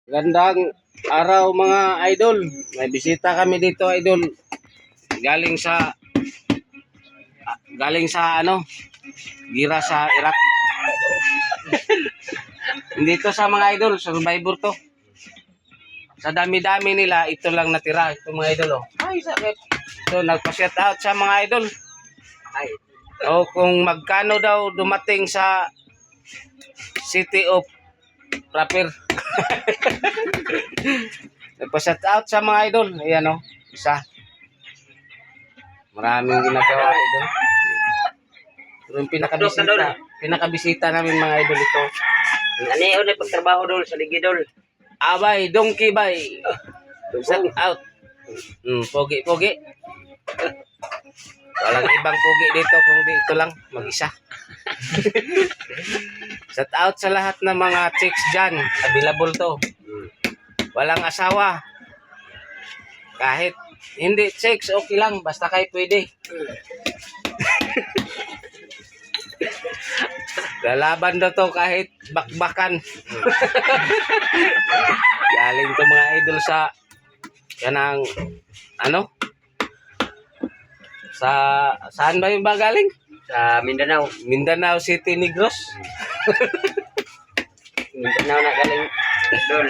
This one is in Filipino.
Gandang araw mga idol. May bisita kami dito, idol. Galing sa ano, gira sa Iraq. Dito sa mga idol, survivor to. Sa dami-dami nila, ito lang natira. Ito mga idol, oh. Ay, sakit. So, nagpa-shout out sa mga idol. Ay. O kung magkano daw dumating sa City of Rapper. Nagpa-shout out sa mga idol. Ayan, oh. Isa. Maraming ginagawa, idol. Pero yung pinakabisita namin mga idol ito. Ani o na pagtrabaho dol sa ligi dol. Abay, donkey bay. Shout out. Pogi. Walang ibang pogi dito kung dito lang, mag-isa. Shout out sa lahat ng mga chicks dyan. Available to. Walang asawa. Kahit hindi chicks, okay lang. Basta kayo pwede. Lalaban na to kahit bakbakan. Galing to mga idol sa kanang ano? Saan ba yung ba galing? Sa Mindanao. Mindanao City, Negros. Mindanao na galing dol.